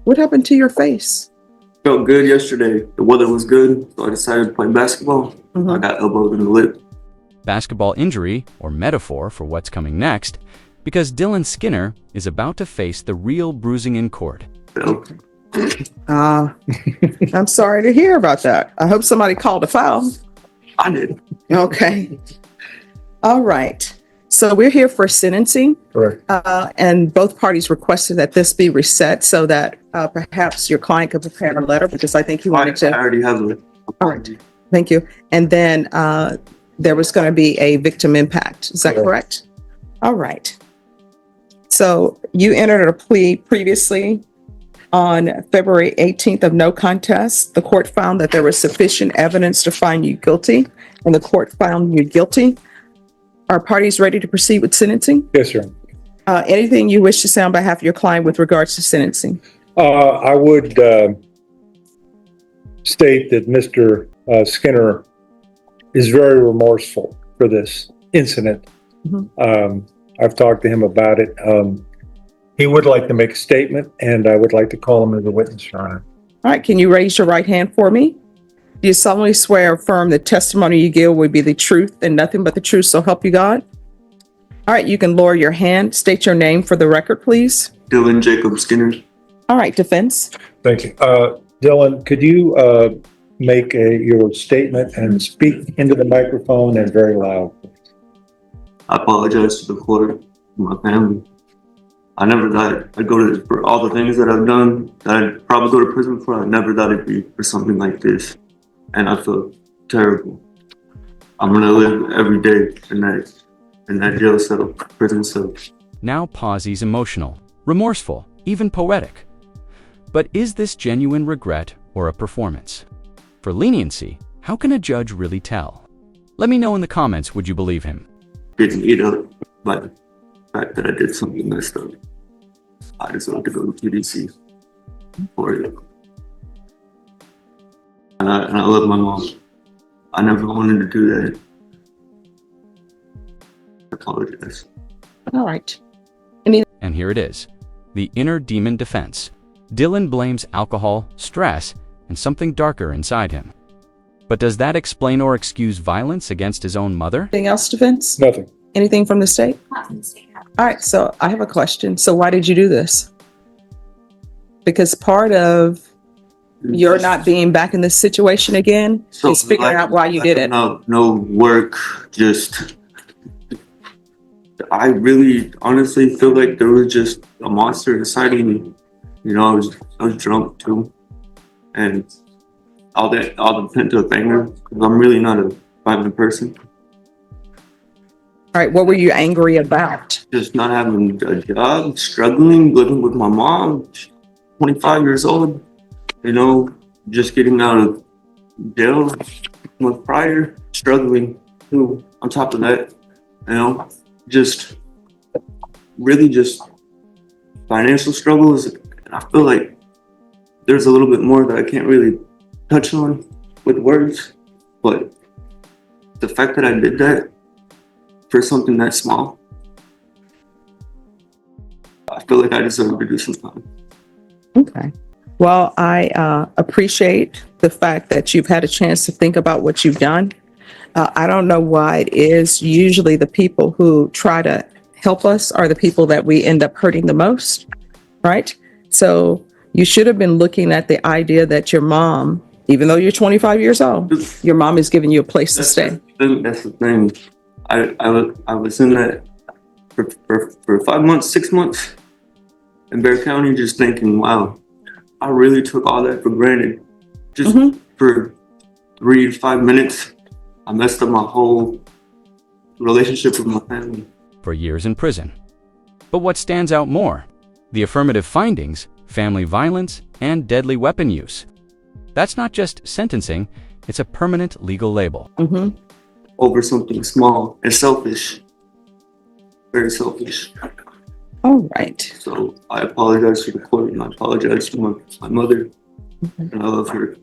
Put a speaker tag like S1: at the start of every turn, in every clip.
S1: What happened to your face?
S2: Felt good yesterday. The weather was good, so I decided to play basketball. I got elbowed in the lip.
S3: Basketball injury, or metaphor for what's coming next, because Dylan Skinner is about to face the real bruising in court.
S1: I'm sorry to hear about that. I hope somebody called a foul.
S2: I did.
S1: Okay. All right. So we're here for sentencing.
S4: Correct.
S1: And both parties requested that this be reset so that perhaps your client could prepare a letter, because I think he wanted
S2: I
S1: to.
S2: already have it.
S1: All right. Thank you. And then there was going to be a victim impact. Is that correct? All right. So you entered a plea previously on February 18th of no contest. The court found that there was sufficient evidence to find you guilty, and the court found you guilty. Are parties ready to proceed with sentencing?
S4: Yes, sir.
S1: Anything you wish to say on behalf of your client with regards to sentencing?
S4: I would state that Mr. Skinner is very remorseful for this incident. I've talked to him about it. He would like to make a statement, and I would like to call him as a witness, Your Honor.
S1: All right, can you raise your right hand for me? Do you solemnly swear or affirm the testimony you give will be the truth and nothing but the truth, so help you God? All right, you can lower your hand. State your name for the record, please.
S2: Dylan Jacob Skinner.
S1: All right, defense.
S4: Thank you. Dylan, could you make your statement and speak into the microphone and very loud?
S2: I apologize to the court and my family. I never thought I'd go to, for all the things that I've done, that I'd probably go to prison for. I never thought it'd be for something like this. And I feel terrible. I'm gonna live every day in that jail cell, prison cell.
S3: Now Pawsy's emotional, remorseful, even poetic. But is this genuine regret or a performance? For leniency, how can a judge really tell? Let me know in the comments, would you believe him?
S2: Getting eat up by the fact that I did something messed up. I decided to go to PDC for it. And I love my mom. I never wanted to do that. I apologize.
S1: All right.
S3: And here it is, the inner demon defense. Dylan blames alcohol, stress, and something darker inside him. But does that explain or excuse violence against his own mother?
S1: Anything else, defense?
S4: Nothing.
S1: Anything from the state? All right, so I have a question. So why did you do this? Because part of your not being back in this situation again is figuring out why you did it.
S2: No work, just... I really honestly feel like there was just a monster inside of me. You know, I was drunk too. And all the pent-up anger, because I'm really not a violent person.
S1: All right, what were you angry about?
S2: Just not having a job, struggling, living with my mom, 25 years old, you know, just getting out of jail a month prior, struggling too, on top of that, you know, just really just financial struggles. And I feel like there's a little bit more that I can't really touch on with words, but the fact that I did that for something that small, I feel like I deserve to do some time.
S1: Okay. Well, I appreciate the fact that you've had a chance to think about what you've done. I don't know why it is. Usually the people who try to help us are the people that we end up hurting the most, right? So you should have been looking at the idea that your mom, even though you're 25 years old, your mom is giving you a place to stay.
S2: That's the thing. I was in that for 5 months, 6 months in Bear County, just thinking, wow, I really took all that for granted. Just for 3 to 5 minutes, I messed up my whole relationship with my family.
S3: For years in prison. But what stands out more? The affirmative findings, family violence, and deadly weapon use. That's not just sentencing, it's a permanent legal label.
S2: Over something small and selfish. Very selfish.
S1: All right.
S2: So I apologize to the court and I apologize to my mother. And I love her.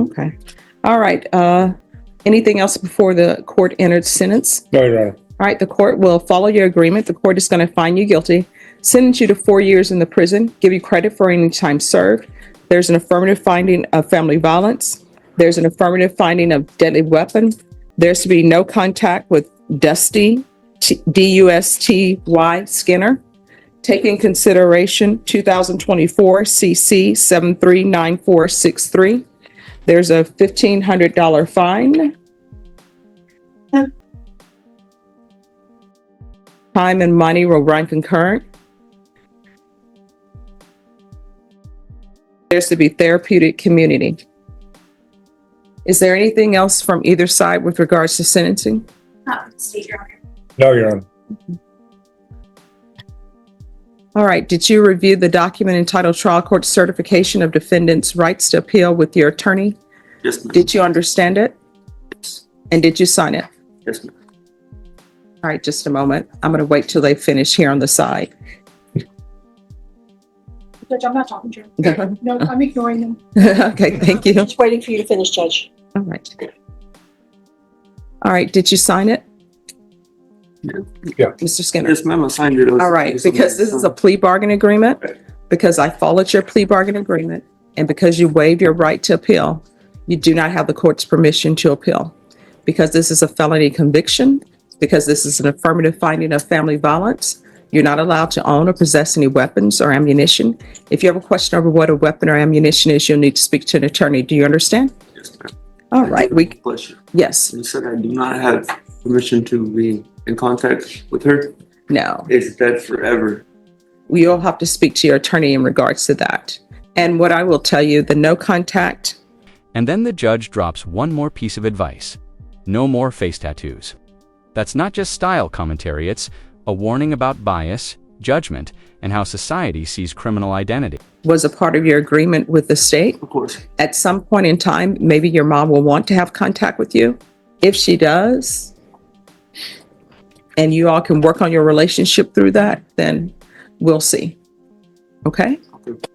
S1: Okay. All right. Anything else before the court entered sentence?
S4: No.
S1: All right. The court will follow your agreement. The court is going to find you guilty. sentence you to 4 years in the prison, give you credit for any time served. There's an affirmative finding of family violence. There's an affirmative finding of deadly weapon. There's to be no contact with Dusty, D-U-S-T-Y Skinner. Take in consideration 2024 CC 739463. There's a $1,500 fine. Time and money will run concurrent. There's to be therapeutic community. Is there anything else from either side with regards to sentencing?
S5: State, Your Honor.
S4: No, Your Honor.
S1: All right. Did you review the document entitled Trial Court Certification of Defendant's Rights to Appeal with your attorney?
S2: Yes, ma'am.
S1: Did you understand it? And did you sign it?
S2: Yes, ma'am.
S1: All right, just a moment. I'm going to wait till they finish here on the side.
S5: Judge, I'm not talking to you. No, I'm ignoring them.
S1: Okay, thank you.
S5: Just waiting for you to finish, Judge.
S1: All right. All right, did you sign it?
S4: Yeah.
S1: Mr. Skinner?
S2: Yes, ma'am, I signed it.
S1: All right, because this is a plea bargain agreement, because I followed your plea bargain agreement, and because you waived your right to appeal, you do not have the court's permission to appeal. Because this is a felony conviction, because this is an affirmative finding of family violence, you're not allowed to own or possess any weapons or ammunition. If you have a question over what a weapon or ammunition is, you'll need to speak to an attorney. Do you understand?
S2: Yes, ma'am.
S1: All right,
S2: Bless you.
S1: yes,
S2: You said I do not have permission to be in contact with her.
S1: no.
S2: Is that forever?
S1: You'll have to speak to your attorney in regards to that. And what I will tell you, the no contact.
S3: And then the judge drops one more piece of advice. No more face tattoos. That's not just style commentary, it's a warning about bias, judgment, and how society sees criminal identity.
S1: Was a part of your agreement with the state.
S2: Of course.
S1: At some point in time, maybe your mom will want to have contact with you. If she does, and you all can work on your relationship through that, then we'll see. Okay?
S2: Okay.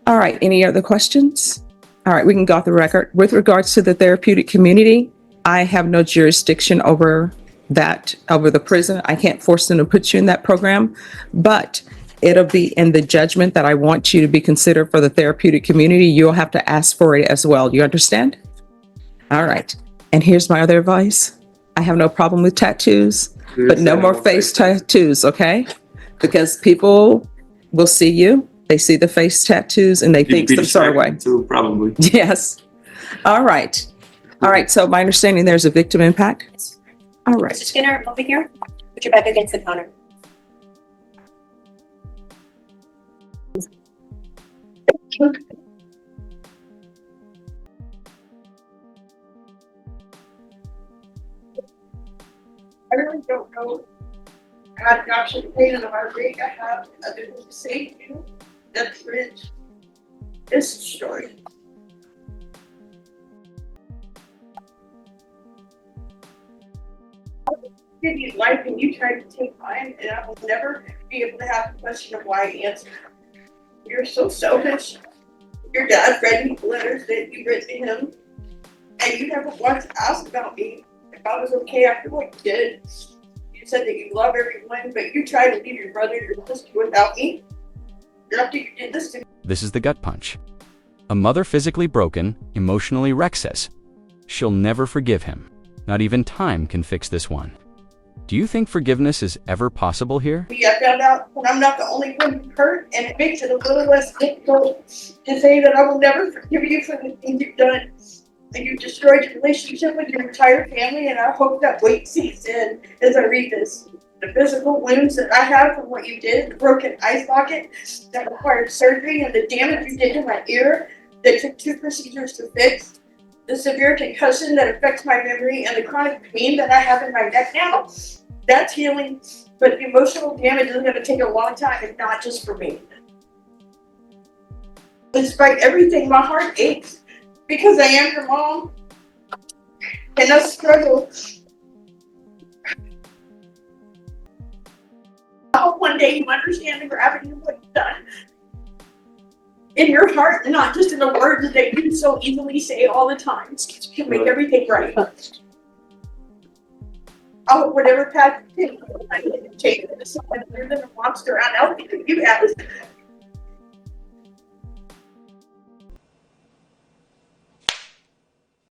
S1: All right, any other questions? All right, we can go off the record. With regards to the therapeutic community, I have no jurisdiction over that, over the prison. I can't force them to put you in that program, but it'll be in the judgment that I want you to be considered for the therapeutic community. You'll have to ask for it as well. You understand? All right. And here's my other advice. I have no problem with tattoos, but no more face tattoos, okay? Because people will see you, they see the face tattoos, and they think some sort of way.
S2: Too, probably.
S1: Yes. All right. All right. So my understanding, there's a victim impact. All
S5: Mr.
S1: right.
S5: Skinner, over here. Put your back against the counter.
S6: I really don't know. I have the option to pay in the heartbreak I have other than to save you. That bridge is destroyed. Give you life and you tried to take mine, and I will never be able to have the question of why I answer. You're so selfish. Your dad read me letters that you wrote to him, and you never once asked about me if I was okay after what you did. You said that you love everyone, but you tried to leave your brother and your sister without me. And after you did this to me.
S3: This is the gut punch. A mother physically broken, emotionally Rex says she'll never forgive him. Not even time can fix this one. Do you think forgiveness is ever possible here?
S6: I found out that I'm not the only one who hurt, and it makes it a little less difficult to say that I will never forgive you for the things you've done. And you've destroyed your relationship with your entire family, and I hope that weight sinks in as I read this. The physical wounds that I have from what you did, the broken eye socket that required surgery, and the damage you did to my ear that took 2 procedures to fix, the severe concussion that affects my memory, and the chronic pain that I have in my neck now, that's healing, but the emotional damage is going to take a long time, and not just for me. Despite everything, my heart aches because I am your mom, and I struggle. I hope one day you understand the gravity of what you've done in your heart, and not just in the words that you so easily say all the time to make everything right. whatever path you take, I can take this someone other than a monster on out that you have.